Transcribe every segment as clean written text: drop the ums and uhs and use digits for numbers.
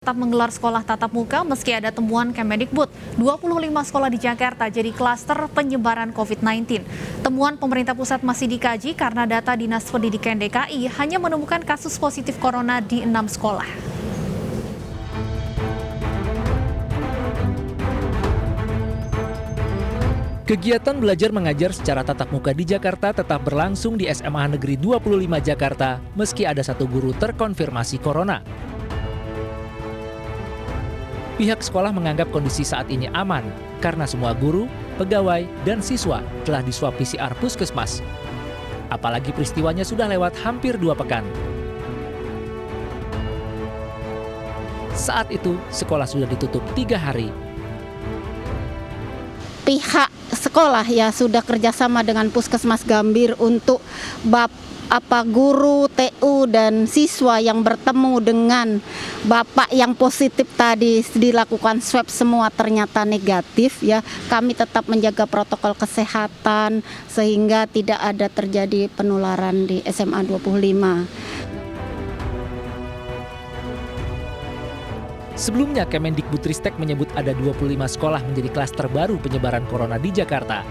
Tetap menggelar sekolah tatap muka meski ada temuan Kemendikbud. 25 sekolah di Jakarta jadi klaster penyebaran COVID-19. Temuan pemerintah pusat masih dikaji karena data Dinas Pendidikan DKI hanya menemukan kasus positif corona di 6 sekolah. Kegiatan belajar mengajar secara tatap muka di Jakarta tetap berlangsung di SMA Negeri 25 Jakarta meski ada satu guru terkonfirmasi corona. Pihak sekolah menganggap kondisi saat ini aman karena semua guru, pegawai, dan siswa telah diswab PCR puskesmas. Apalagi peristiwanya sudah lewat hampir 2 pekan. Saat itu, sekolah sudah ditutup 3 hari. Pihak sekolah ya sudah kerjasama dengan Puskesmas Gambir untuk guru, TU, dan siswa yang bertemu dengan bapak yang positif tadi dilakukan swab semua ternyata negatif ya. Kami tetap menjaga protokol kesehatan sehingga tidak ada terjadi penularan di SMA 25. Sebelumnya, Kemendikbudristek menyebut ada 25 sekolah menjadi klaster baru penyebaran corona di Jakarta.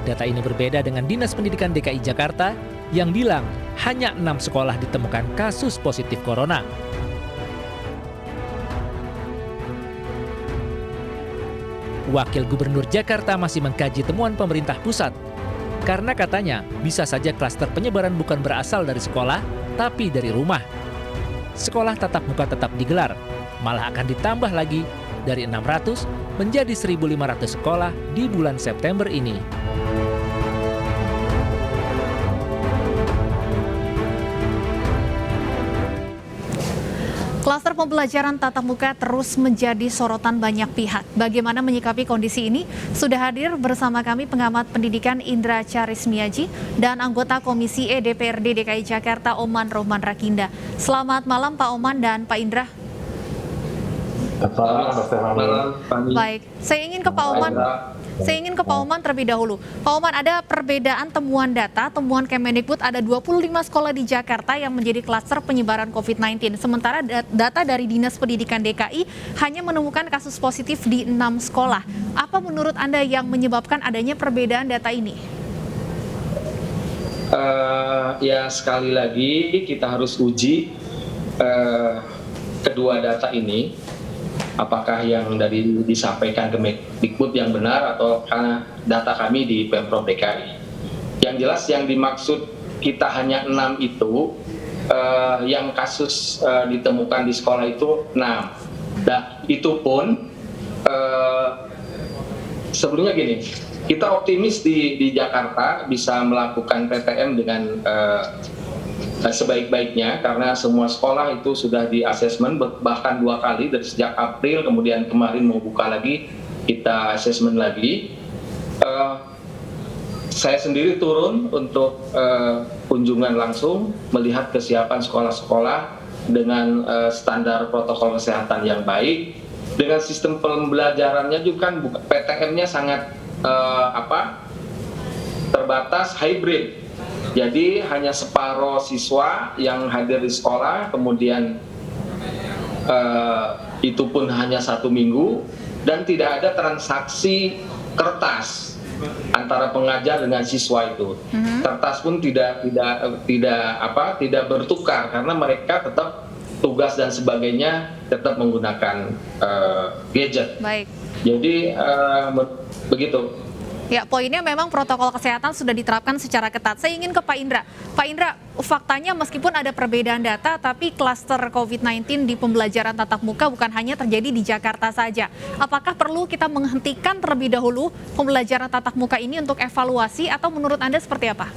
Data ini berbeda dengan Dinas Pendidikan DKI Jakarta yang bilang hanya 6 sekolah ditemukan kasus positif corona. Wakil Gubernur Jakarta masih mengkaji temuan pemerintah pusat. Karena katanya bisa saja klaster penyebaran bukan berasal dari sekolah, tapi dari rumah. Sekolah tatap muka tetap digelar, malah akan ditambah lagi dari 600 menjadi 1.500 sekolah di bulan September ini. Klaster pembelajaran tatap muka terus menjadi sorotan banyak pihak. Bagaimana menyikapi kondisi ini? Sudah hadir bersama kami pengamat pendidikan Indra Charismiaji dan anggota Komisi E DPRD DKI Jakarta Oman Rohman Rakinda. Selamat malam Pak Oman dan Pak Indra. Baik, saya ingin ke Pak Oman terlebih dahulu. Pak Oman, ada perbedaan temuan data, temuan Kemendikbud ada 25 sekolah di Jakarta yang menjadi klaster penyebaran COVID-19. Sementara data dari Dinas Pendidikan DKI hanya menemukan kasus positif di 6 sekolah. Apa menurut Anda yang menyebabkan adanya perbedaan data ini? Ya sekali lagi kita harus uji kedua data ini. Apakah yang dari disampaikan ke Kemendikbud yang benar atau karena data kami di Pemprov DKI. Yang jelas yang dimaksud kita hanya 6 itu, yang kasus ditemukan di sekolah itu 6. Dan itu pun sebelumnya gini, kita optimis di Jakarta bisa melakukan PTM dengan sebaik-baiknya karena semua sekolah itu sudah di asesmen bahkan 2 kali dari sejak April, kemudian kemarin mau buka lagi kita asesmen lagi. Saya sendiri turun untuk kunjungan langsung melihat kesiapan sekolah-sekolah dengan standar protokol kesehatan yang baik, dengan sistem pembelajarannya juga kan PTM-nya sangat terbatas hybrid. Jadi hanya separuh siswa yang hadir di sekolah, kemudian itu pun hanya 1 minggu dan tidak ada transaksi kertas antara pengajar dengan siswa itu. Kertas pun tidak bertukar karena mereka tetap tugas dan sebagainya tetap menggunakan gadget. Baik. Jadi begitu. Ya, poinnya memang protokol kesehatan sudah diterapkan secara ketat. Saya ingin ke Pak Indra. Pak Indra, faktanya meskipun ada perbedaan data, tapi klaster COVID-19 di pembelajaran tatap muka bukan hanya terjadi di Jakarta saja. Apakah perlu kita menghentikan terlebih dahulu pembelajaran tatap muka ini untuk evaluasi atau menurut Anda seperti apa?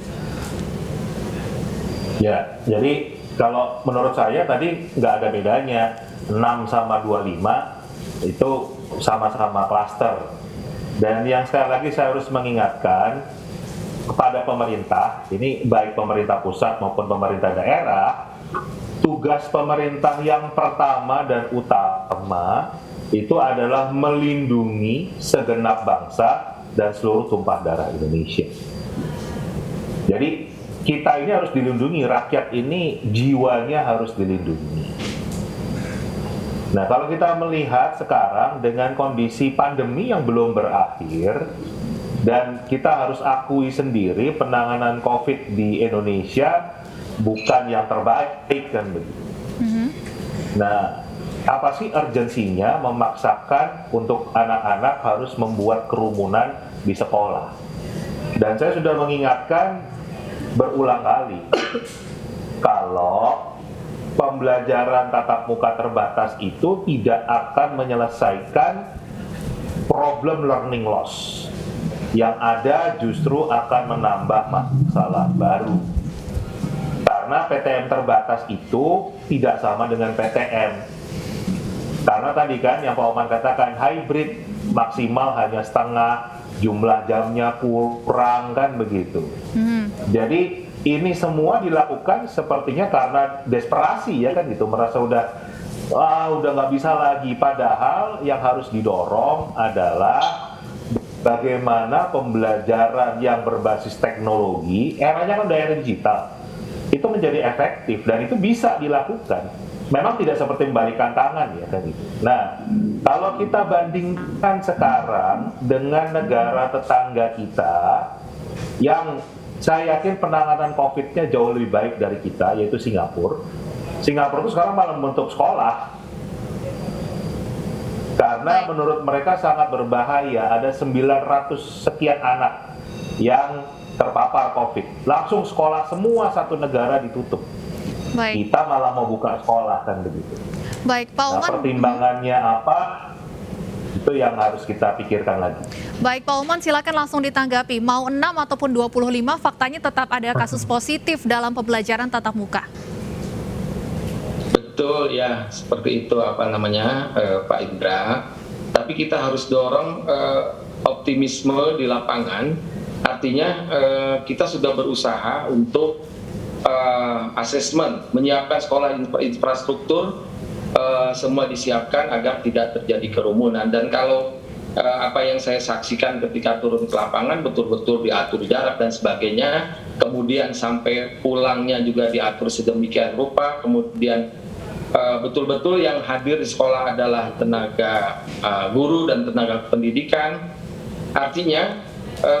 Ya, jadi kalau menurut saya tadi nggak ada bedanya. 6 sama 25 itu sama-sama klaster. Dan yang sekali lagi saya harus mengingatkan kepada pemerintah, ini baik pemerintah pusat maupun pemerintah daerah, tugas pemerintah yang pertama dan utama itu adalah melindungi segenap bangsa dan seluruh tumpah darah Indonesia. Jadi kita ini harus dilindungi, rakyat ini jiwanya harus dilindungi. Nah, kalau kita melihat sekarang dengan kondisi pandemi yang belum berakhir, dan kita harus akui sendiri penanganan COVID di Indonesia bukan yang terbaik kan begitu. Nah, apa sih urgensinya memaksakan untuk anak-anak harus membuat kerumunan di sekolah? Dan saya sudah mengingatkan berulang kali, kalau pembelajaran tatap muka terbatas itu tidak akan menyelesaikan problem learning loss. Yang ada justru akan menambah masalah baru. Karena PTM terbatas itu tidak sama dengan PTM. Karena tadi kan yang Pak Oman katakan hybrid maksimal hanya setengah, jumlah jamnya kurang kan begitu. Jadi ini semua dilakukan sepertinya karena desperasi ya kan gitu, merasa udah nggak bisa lagi. Padahal yang harus didorong adalah bagaimana pembelajaran yang berbasis teknologi, eranya kan udah era digital, itu menjadi efektif dan itu bisa dilakukan. Memang tidak seperti membalikan tangan ya kan itu. Nah, kalau kita bandingkan sekarang dengan negara tetangga kita yang saya yakin penanganan COVID-nya jauh lebih baik dari kita, yaitu Singapura. Singapura itu sekarang malah membentuk sekolah. Karena menurut mereka sangat berbahaya, ada 900 sekian anak yang terpapar COVID. Langsung sekolah semua satu negara ditutup. Baik. Kita malah mau buka sekolah kan begitu. Baik, Pak Nah, Oman. pertimbangannya apa? Itu yang harus kita pikirkan lagi. Baik, Pak Oman, silakan langsung ditanggapi. Mau 6 ataupun 25, faktanya tetap ada kasus positif dalam pembelajaran tatap muka. Betul ya, seperti itu Pak Indra. Tapi kita harus dorong optimisme di lapangan. Artinya kita sudah berusaha untuk asesmen, menyiapkan sekolah infrastruktur, semua disiapkan agar tidak terjadi kerumunan. Dan kalau apa yang saya saksikan ketika turun ke lapangan, betul-betul diatur jarak dan sebagainya, kemudian sampai pulangnya juga diatur sedemikian rupa, kemudian betul-betul yang hadir di sekolah adalah tenaga guru dan tenaga pendidikan. Artinya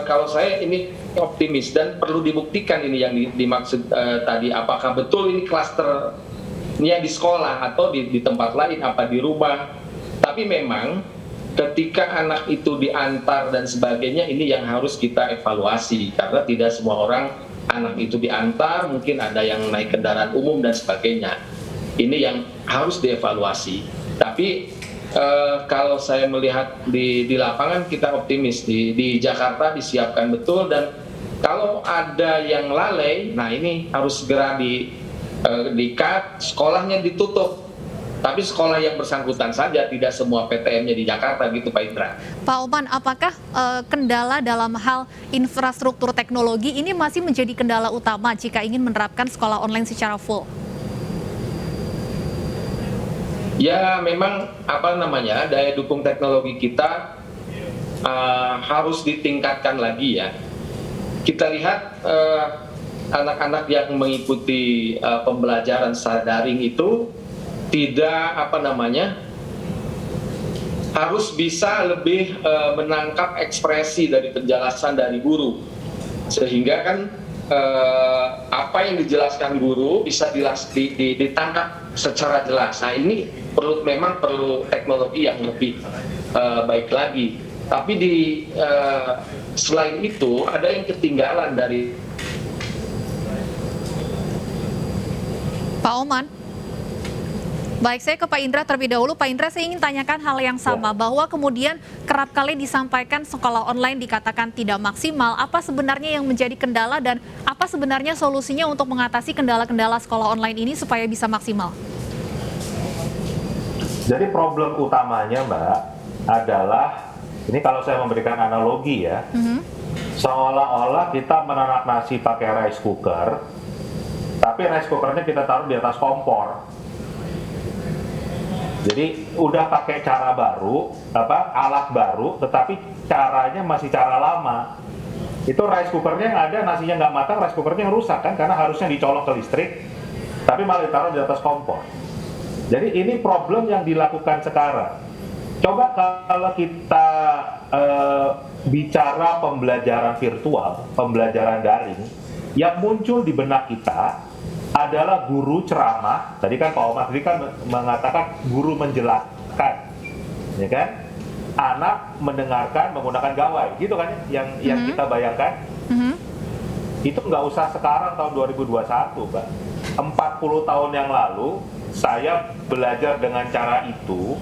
kalau saya ini optimis dan perlu dibuktikan ini yang dimaksud tadi, apakah betul ini klasternya di sekolah atau di tempat lain, apa di rumah. Tapi memang ketika anak itu diantar dan sebagainya, ini yang harus kita evaluasi, karena tidak semua orang anak itu diantar, mungkin ada yang naik kendaraan umum dan sebagainya. Ini yang harus dievaluasi. Tapi kalau saya melihat di lapangan, kita optimis di Jakarta disiapkan betul, dan kalau ada yang lalai, nah ini harus segera di-cut, sekolahnya ditutup. Tapi sekolah yang bersangkutan saja, tidak semua PTM-nya di Jakarta gitu Pak Indra. Pak Oman, apakah kendala dalam hal infrastruktur teknologi ini masih menjadi kendala utama jika ingin menerapkan sekolah online secara full? Ya memang daya dukung teknologi kita harus ditingkatkan lagi ya. Kita lihat anak-anak yang mengikuti pembelajaran secara daring itu tidak harus bisa lebih menangkap ekspresi dari penjelasan dari guru, sehingga kan apa yang dijelaskan guru bisa ditangkap secara jelas. Nah ini memang perlu teknologi yang lebih baik lagi. Tapi selain itu ada yang ketinggalan dari Pak Oman. Baik, saya ke Pak Indra terlebih dahulu. Pak Indra, saya ingin tanyakan hal yang sama, bahwa kemudian kerap kali disampaikan sekolah online dikatakan tidak maksimal. Apa sebenarnya yang menjadi kendala dan apa sebenarnya solusinya untuk mengatasi kendala-kendala sekolah online ini supaya bisa maksimal? Jadi problem utamanya Mbak adalah, ini kalau saya memberikan analogi ya, seolah-olah kita menanak nasi pakai rice cooker, tapi rice cookernya kita taruh di atas kompor. Jadi udah pakai cara baru, alat baru, tetapi caranya masih cara lama. Itu rice cookernya yang ada, nasinya nggak matang, rice cookernya yang rusak kan, karena harusnya dicolok ke listrik, tapi malah ditaruh di atas kompor. Jadi ini problem yang dilakukan sekarang. Coba kalau kita bicara pembelajaran virtual, pembelajaran daring, yang muncul di benak kita adalah guru ceramah. Tadi kan Pak Omar tadi kan mengatakan guru menjelaskan, ya kan? Anak mendengarkan menggunakan gawai, gitu kan? Yang kita bayangkan. Itu nggak usah sekarang tahun 2021, Mbak. 40 tahun yang lalu saya belajar dengan cara itu.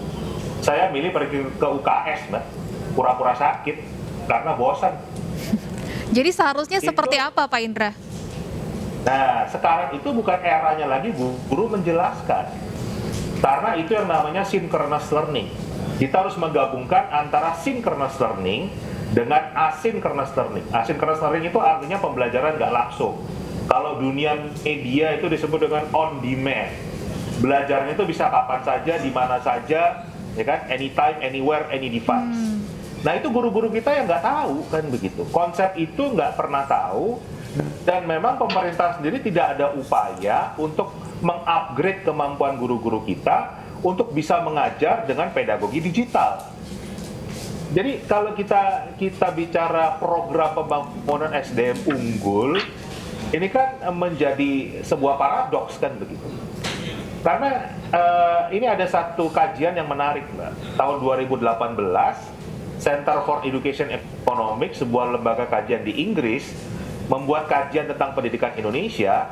Saya milih pergi ke UKS, Mbak, pura-pura sakit karena bosan. Jadi seharusnya seperti apa, Pak Indra? Nah, sekarang itu bukan eranya lagi guru menjelaskan. Karena itu yang namanya synchronous learning. Kita harus menggabungkan antara synchronous learning dengan asynchronous learning. Asynchronous learning itu artinya pembelajaran nggak langsung. Kalau dunia media itu disebut dengan on demand. Belajarnya itu bisa kapan saja, di mana saja, ya kan? Anytime, anywhere, any device. Nah, itu guru-guru kita yang nggak tahu kan begitu. Konsep itu nggak pernah tahu. Dan memang pemerintah sendiri tidak ada upaya untuk mengupgrade kemampuan guru-guru kita untuk bisa mengajar dengan pedagogi digital. Jadi kalau kita bicara program pembangunan SDM unggul, ini kan menjadi sebuah paradoks kan begitu. Karena ini ada satu kajian yang menarik, Mbak. Tahun 2018, Center for Education Economics, sebuah lembaga kajian di Inggris, membuat kajian tentang pendidikan Indonesia.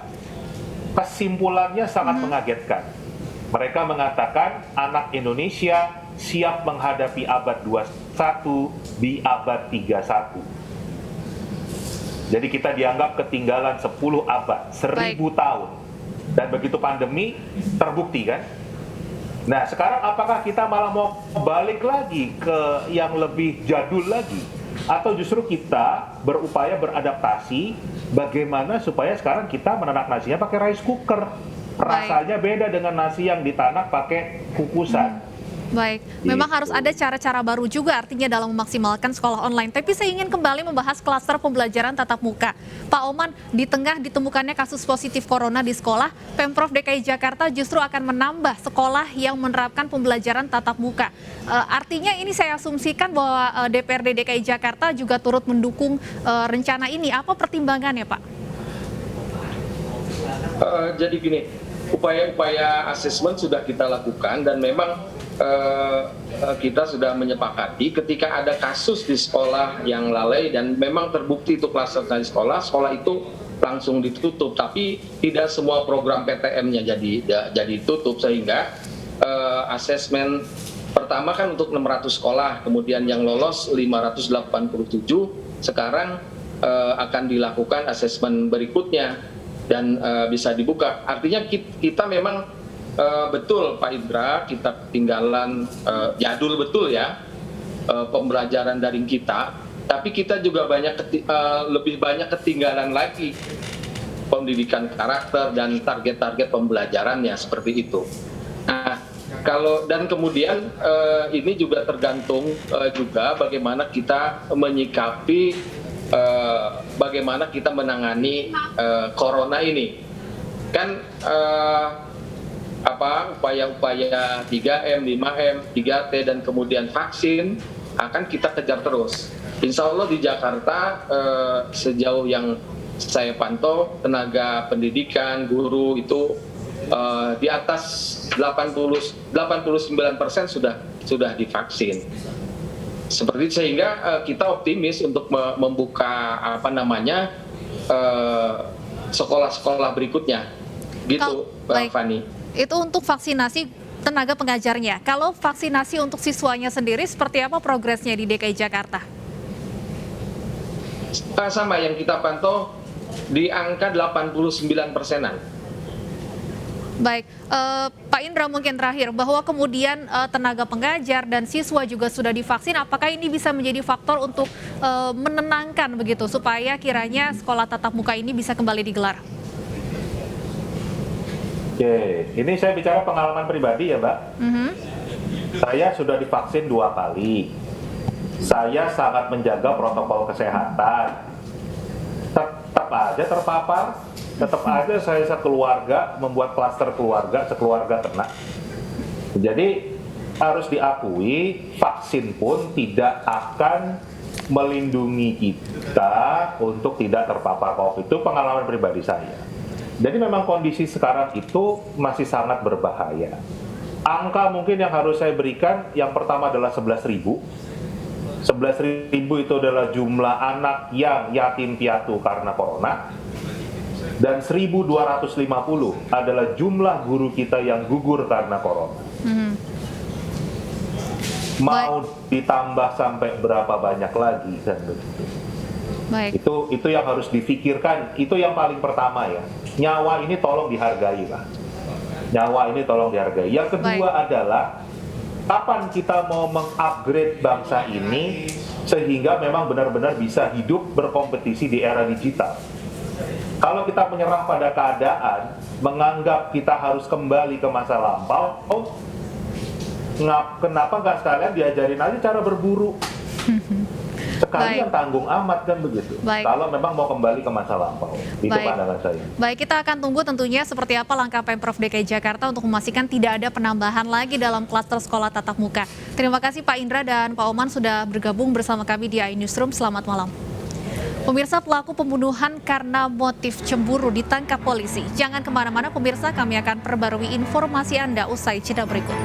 Kesimpulannya sangat mengagetkan. Mereka mengatakan anak Indonesia siap menghadapi abad 21 di abad 31. Jadi kita dianggap ketinggalan 10 abad, 1000 tahun. Dan begitu pandemi, terbukti kan? Nah, sekarang apakah kita malah mau balik lagi ke yang lebih jadul lagi? Atau justru kita berupaya beradaptasi bagaimana supaya sekarang kita menanak nasinya pakai rice cooker. Rasanya beda dengan nasi yang ditanak pakai kukusan. Baik, memang harus ada cara-cara baru juga artinya dalam memaksimalkan sekolah online. Tapi saya ingin kembali membahas klaster pembelajaran tatap muka. Pak Oman, di tengah ditemukannya kasus positif corona di sekolah, Pemprov DKI Jakarta justru akan menambah sekolah yang menerapkan pembelajaran tatap muka. Artinya ini saya asumsikan bahwa DPRD DKI Jakarta juga turut mendukung rencana ini. Apa pertimbangannya, Pak? Jadi gini, upaya-upaya asesmen sudah kita lakukan dan memang kita sudah menyepakati ketika ada kasus di sekolah yang lalai dan memang terbukti itu klaster di sekolah itu langsung ditutup. Tapi tidak semua program PTM-nya jadi tutup, sehingga asesmen pertama kan untuk 600 sekolah, kemudian yang lolos 587, sekarang akan dilakukan asesmen berikutnya dan bisa dibuka. Artinya kita memang betul Pak Indra, kita ketinggalan jadul betul ya pembelajaran daring kita, tapi kita juga lebih banyak ketinggalan lagi pendidikan karakter dan target-target pembelajarannya seperti itu. Nah, dan kemudian ini juga tergantung juga bagaimana kita menyikapi bagaimana kita menangani corona ini. Kan upaya-upaya 3M, 5M, 3T dan kemudian vaksin akan kita kejar terus. Insya Allah di Jakarta sejauh yang saya pantau tenaga pendidikan, guru itu di atas 89% sudah divaksin. Seperti itu, sehingga kita optimis untuk membuka sekolah-sekolah berikutnya. Gitu, Fani. Itu untuk vaksinasi tenaga pengajarnya. Kalau vaksinasi untuk siswanya sendiri, seperti apa progresnya di DKI Jakarta? Sama yang kita pantau di angka 89%-an. Baik, Pak Indra mungkin terakhir, bahwa kemudian tenaga pengajar dan siswa juga sudah divaksin, apakah ini bisa menjadi faktor untuk menenangkan begitu, supaya kiranya sekolah tatap muka ini bisa kembali digelar? Oke, ini saya bicara pengalaman pribadi ya, Mbak. Saya sudah divaksin 2 kali. Saya sangat menjaga protokol kesehatan. Tetap aja terpapar, tetap aja saya sekeluarga membuat klaster keluarga, sekeluarga kena. Jadi harus diakui vaksin pun tidak akan melindungi kita untuk tidak terpapar COVID. Itu pengalaman pribadi saya. Jadi memang kondisi sekarang itu masih sangat berbahaya. Angka mungkin yang harus saya berikan, yang pertama adalah 11.000. 11.000 itu adalah jumlah anak yang yatim piatu karena corona. Dan 1.250 adalah jumlah guru kita yang gugur karena corona. Mau ditambah sampai berapa banyak lagi kan begitu. Baik. Itu yang harus difikirkan, itu yang paling pertama ya. Nyawa ini tolong dihargai lah. Nyawa ini tolong dihargai. Yang kedua adalah kapan kita mau mengupgrade bangsa ini sehingga memang benar-benar bisa hidup berkompetisi di era digital. Kalau kita menyerah pada keadaan, menganggap kita harus kembali ke masa lampau, kenapa nggak sekalian diajarin aja cara berburu? Sekalian tanggung amat kan begitu. Kalau memang mau kembali ke masa lampau. Itu pandangan saya. Baik, kita akan tunggu tentunya seperti apa langkah Pemprov DKI Jakarta untuk memastikan tidak ada penambahan lagi dalam klaster sekolah tatap muka. Terima kasih Pak Indra dan Pak Oman sudah bergabung bersama kami di iNewsroom. Selamat malam. Pemirsa, pelaku pembunuhan karena motif cemburu ditangkap polisi. Jangan kemana-mana pemirsa, kami akan perbarui informasi Anda usai jeda berikut.